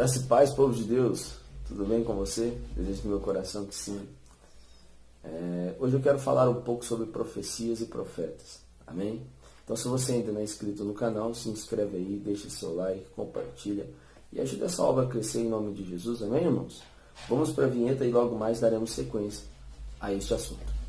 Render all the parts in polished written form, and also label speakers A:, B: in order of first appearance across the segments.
A: Graça e paz, povo de Deus, tudo bem com você? Desejo no meu coração que sim. Hoje eu quero falar um pouco sobre profecias e profetas, amém? Então, se você ainda não é inscrito no canal, se inscreve aí, deixa seu like, compartilha e ajuda essa obra a crescer em nome de Jesus, amém, irmãos? Vamos para a vinheta e logo mais daremos sequência a este assunto.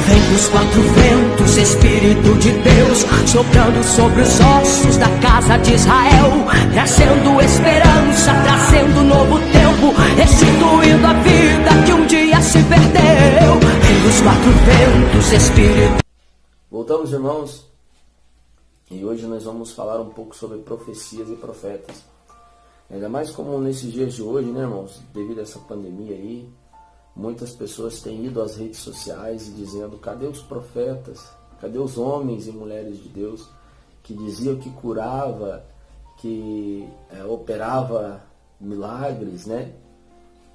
B: Vem dos quatro ventos, Espírito de Deus, soprando sobre os ossos da casa de Israel, trazendo esperança, trazendo novo tempo, restituindo a vida que um dia se perdeu. Vem dos quatro ventos, Espírito.
A: Voltamos, irmãos, e hoje nós vamos falar um pouco sobre profecias e profetas. Ainda mais como nesses dias de hoje, né, irmãos, devido a essa pandemia aí, muitas pessoas têm ido às redes sociais e dizendo: cadê os profetas? Cadê os homens e mulheres de Deus que diziam que curava, que operava milagres, né?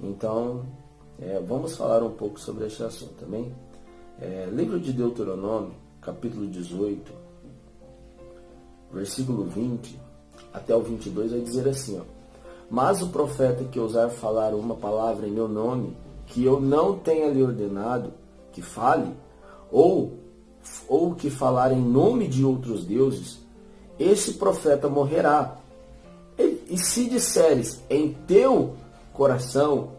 A: Então, vamos falar um pouco sobre este assunto também. Livro de Deuteronômio, capítulo 18, versículo 20 até o 22, vai dizer assim, ó: mas o profeta que ousar falar uma palavra em meu nome, que eu não tenha lhe ordenado que fale, ou que falar em nome de outros deuses, esse profeta morrerá. E se disseres em teu coração,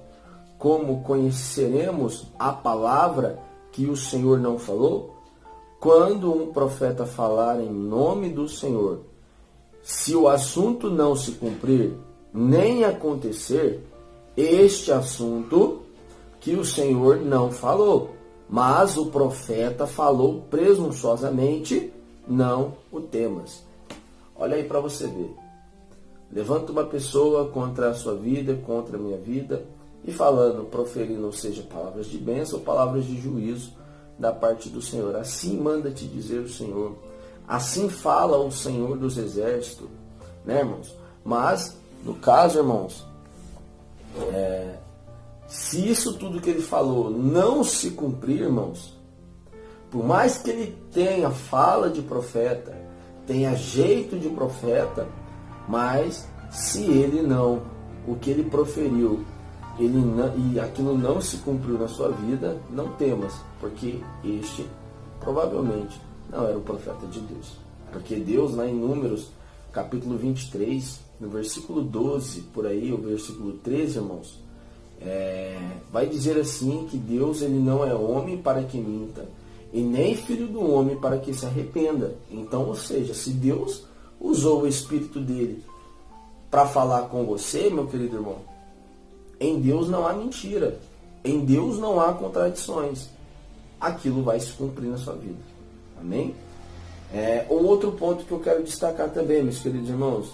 A: como conheceremos a palavra que o Senhor não falou? Quando um profeta falar em nome do Senhor, se o assunto não se cumprir, nem acontecer, este assunto que o Senhor não falou, mas o profeta falou presunçosamente, não o temas. Olha aí para você ver. Levanta uma pessoa contra a sua vida, contra a minha vida, e falando, proferindo, ou seja, palavras de bênção ou palavras de juízo da parte do Senhor. Assim manda te dizer o Senhor. Assim fala o Senhor dos exércitos, né, irmãos? Mas, no caso, irmãos, se isso tudo que ele falou não se cumprir, irmãos, por mais que ele tenha fala de profeta, tenha jeito de profeta, mas se ele não, o que ele proferiu, e aquilo não se cumpriu na sua vida, não temas, porque este provavelmente não era o profeta de Deus. Porque Deus, lá em Números, capítulo 23, no versículo 12, por aí, o versículo 13, irmãos, vai dizer assim que Deus, ele não é homem para que minta, e nem filho do homem para que se arrependa. Então, ou seja, se Deus usou o Espírito dele para falar com você, meu querido irmão, em Deus não há mentira, em Deus não há contradições, aquilo vai se cumprir na sua vida, amém? Um outro ponto que eu quero destacar também, meus queridos irmãos,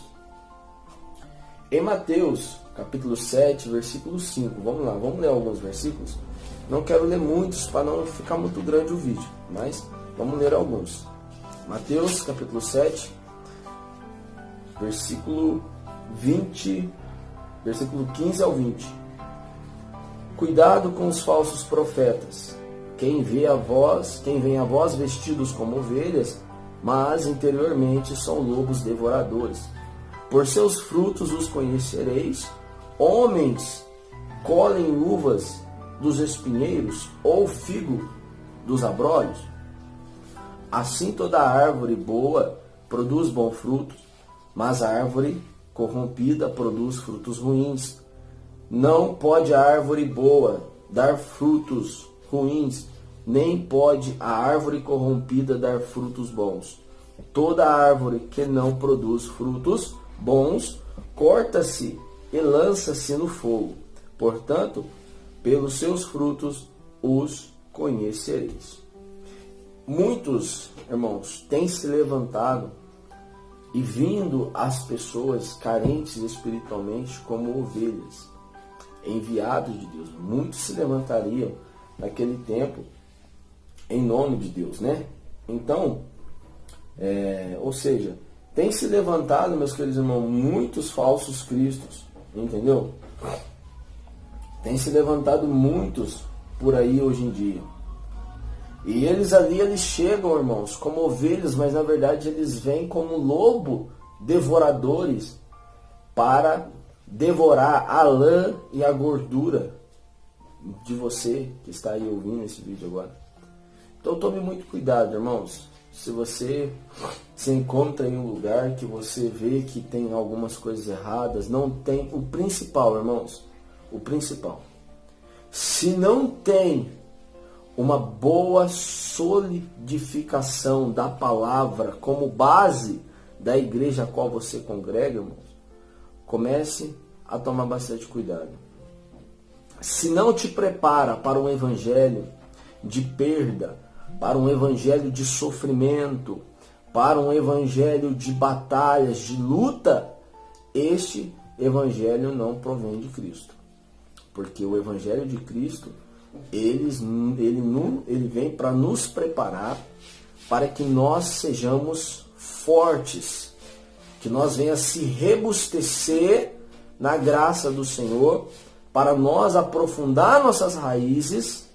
A: em Mateus, capítulo 7, versículo 5, vamos lá, vamos ler alguns versículos. Não quero ler muitos para não ficar muito grande o vídeo, mas vamos ler alguns. Mateus, capítulo 7, versículo 20, versículo 15 ao 20. Cuidado com os falsos profetas, quem vem a vós vestidos como ovelhas, mas interiormente são lobos devoradores. Por seus frutos os conhecereis. Homens colhem uvas dos espinheiros ou figo dos abrolhos? Assim toda árvore boa produz bom fruto, mas a árvore corrompida produz frutos ruins. Não pode a árvore boa dar frutos ruins, nem pode a árvore corrompida dar frutos bons. Toda árvore que não produz frutos bons, corta-se e lança-se no fogo. Portanto, pelos seus frutos os conhecereis. Muitos, irmãos, têm se levantado e vindo às pessoas carentes espiritualmente como ovelhas, enviados de Deus. Muitos se levantariam naquele tempo em nome de Deus, né? Então, ou seja, tem se levantado, meus queridos irmãos, muitos falsos cristos, entendeu? Tem se levantado muitos por aí hoje em dia. E eles chegam, irmãos, como ovelhas, mas na verdade eles vêm como lobo devoradores para devorar a lã e a gordura de você que está aí ouvindo esse vídeo agora. Então tome muito cuidado, irmãos. Se você se encontra em um lugar que você vê que tem algumas coisas erradas, não tem o principal, irmãos, o principal. Se não tem uma boa solidificação da palavra como base da igreja a qual você congrega, irmãos, comece a tomar bastante cuidado. Se não te prepara para um evangelho de perda, para um evangelho de sofrimento, para um evangelho de batalhas, de luta, este evangelho não provém de Cristo. Porque o evangelho de Cristo, ele vem para nos preparar para que nós sejamos fortes, que nós venhamos se rebustecer na graça do Senhor, para nós aprofundar nossas raízes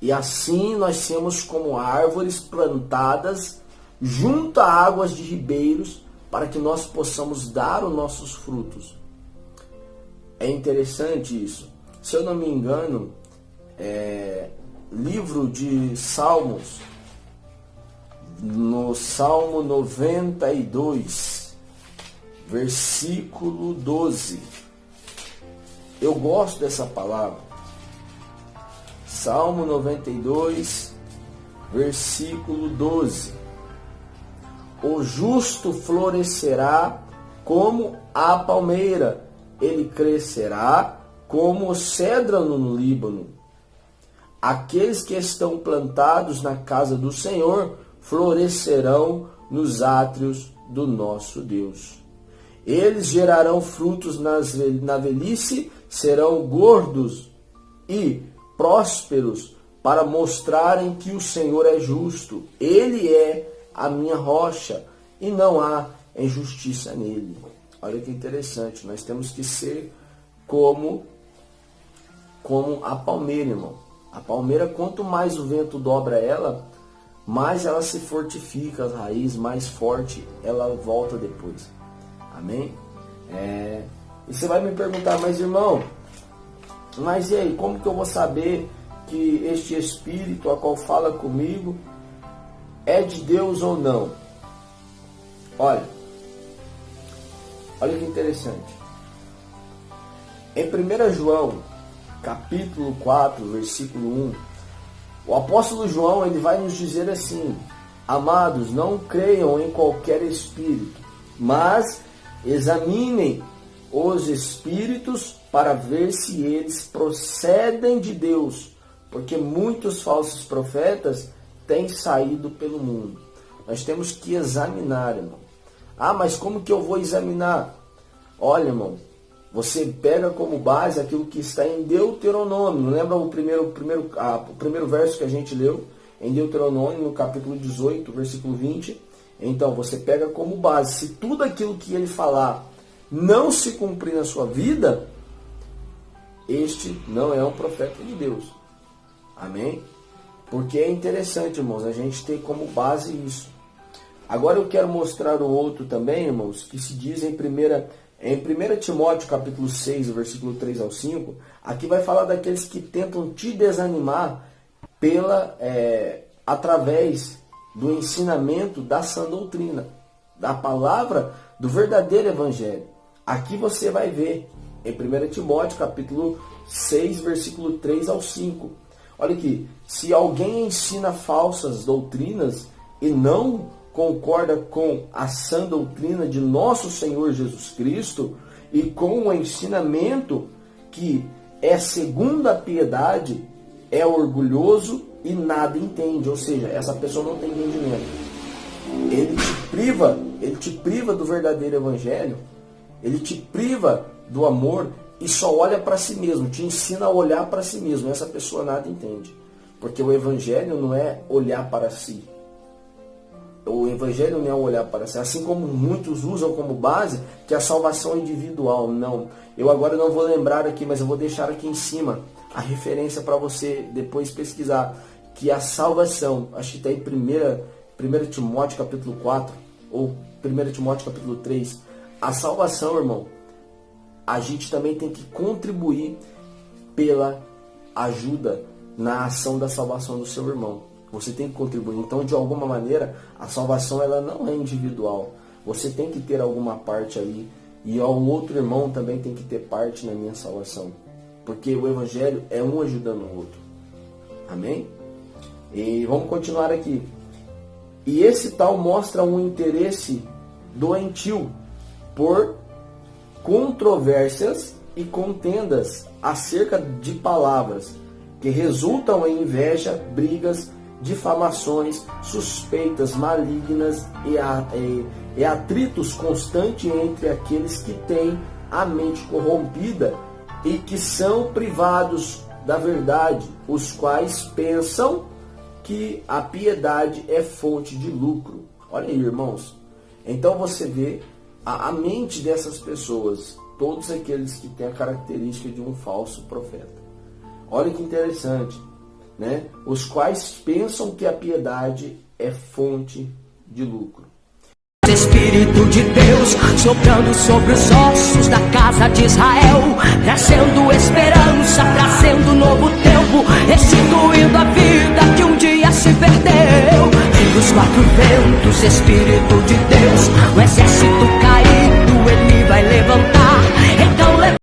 A: e assim nós sermos como árvores plantadas junto a águas de ribeiros, para que nós possamos dar os nossos frutos. É interessante isso. Se eu não me engano, livro de Salmos, no Salmo 92, versículo 12. Eu gosto dessa palavra. Salmo 92, versículo 12. O justo florescerá como a palmeira, ele crescerá como o cédro no Líbano. Aqueles que estão plantados na casa do Senhor florescerão nos átrios do nosso Deus. Eles gerarão frutos na velhice, serão gordos e prósperos para mostrarem que o Senhor é justo. Ele é a minha rocha e não há injustiça nele. Olha que interessante, nós temos que ser como a palmeira, irmão. A palmeira, quanto mais o vento dobra ela, mais ela se fortifica, as raízes, mais forte ela volta depois. Amém? E você vai me perguntar, mas irmão, mas e aí, como que eu vou saber que este Espírito a qual fala comigo é de Deus ou não? Olha que interessante. Em 1 João, capítulo 4, versículo 1, o apóstolo João ele vai nos dizer assim: amados, não creiam em qualquer espírito, mas examinem os espíritos para ver se eles procedem de Deus, porque muitos falsos profetas têm saído pelo mundo. Nós temos que examinar, irmão. Ah, mas como que eu vou examinar? Olha, irmão, você pega como base aquilo que está em Deuteronômio. Não lembra o primeiro verso que a gente leu? Em Deuteronômio, no capítulo 18, versículo 20. Então, você pega como base. Se tudo aquilo que ele falar não se cumprir na sua vida, este não é um profeta de Deus. Amém? Porque é interessante, irmãos, a gente ter como base isso. Agora eu quero mostrar o outro também, irmãos, que se diz em 1 Timóteo capítulo 6, versículo 3 ao 5. Aqui vai falar daqueles que tentam te desanimar através do ensinamento da sã doutrina, da palavra do verdadeiro evangelho. Aqui você vai ver em 1 Timóteo capítulo 6, versículo 3 ao 5. Olha aqui, se alguém ensina falsas doutrinas e não concorda com a sã doutrina de nosso Senhor Jesus Cristo e com o ensinamento que é segundo a piedade, é orgulhoso e nada entende. Ou seja, essa pessoa não tem entendimento. Ele te priva do verdadeiro evangelho, ele te priva do amor e só olha para si mesmo, te ensina a olhar para si mesmo. Essa pessoa nada entende. Porque o evangelho não é olhar para si. O evangelho não é olhar para si. Assim como muitos usam como base que a salvação é individual. Não. Eu agora não vou lembrar aqui, mas eu vou deixar aqui em cima a referência para você depois pesquisar. Que a salvação, acho que está em 1 Timóteo capítulo 4, ou 1 Timóteo capítulo 3, a salvação, irmão, a gente também tem que contribuir pela ajuda na ação da salvação do seu irmão. Você tem que contribuir. Então, de alguma maneira, a salvação ela não é individual. Você tem que ter alguma parte aí. E o outro irmão também tem que ter parte na minha salvação. Porque o evangelho é um ajudando o outro. Amém? E vamos continuar aqui. E esse tal mostra um interesse doentio por controvérsias e contendas acerca de palavras, que resultam em inveja, brigas, difamações, suspeitas malignas e atritos constantes entre aqueles que têm a mente corrompida e que são privados da verdade, os quais pensam que a piedade é fonte de lucro. Olha aí, irmãos. Então você vê a mente dessas pessoas, todos aqueles que têm a característica de um falso profeta. Olha que interessante, né? Os quais pensam que a piedade é fonte de lucro.
B: Espírito de Deus soprando sobre os ossos da casa de Israel, trazendo esperança, trazendo novo tempo, restituindo a vida que um dia se perdeu. Vem dos quatro ventos, Espírito de Deus, o exército caído ele vai levantar.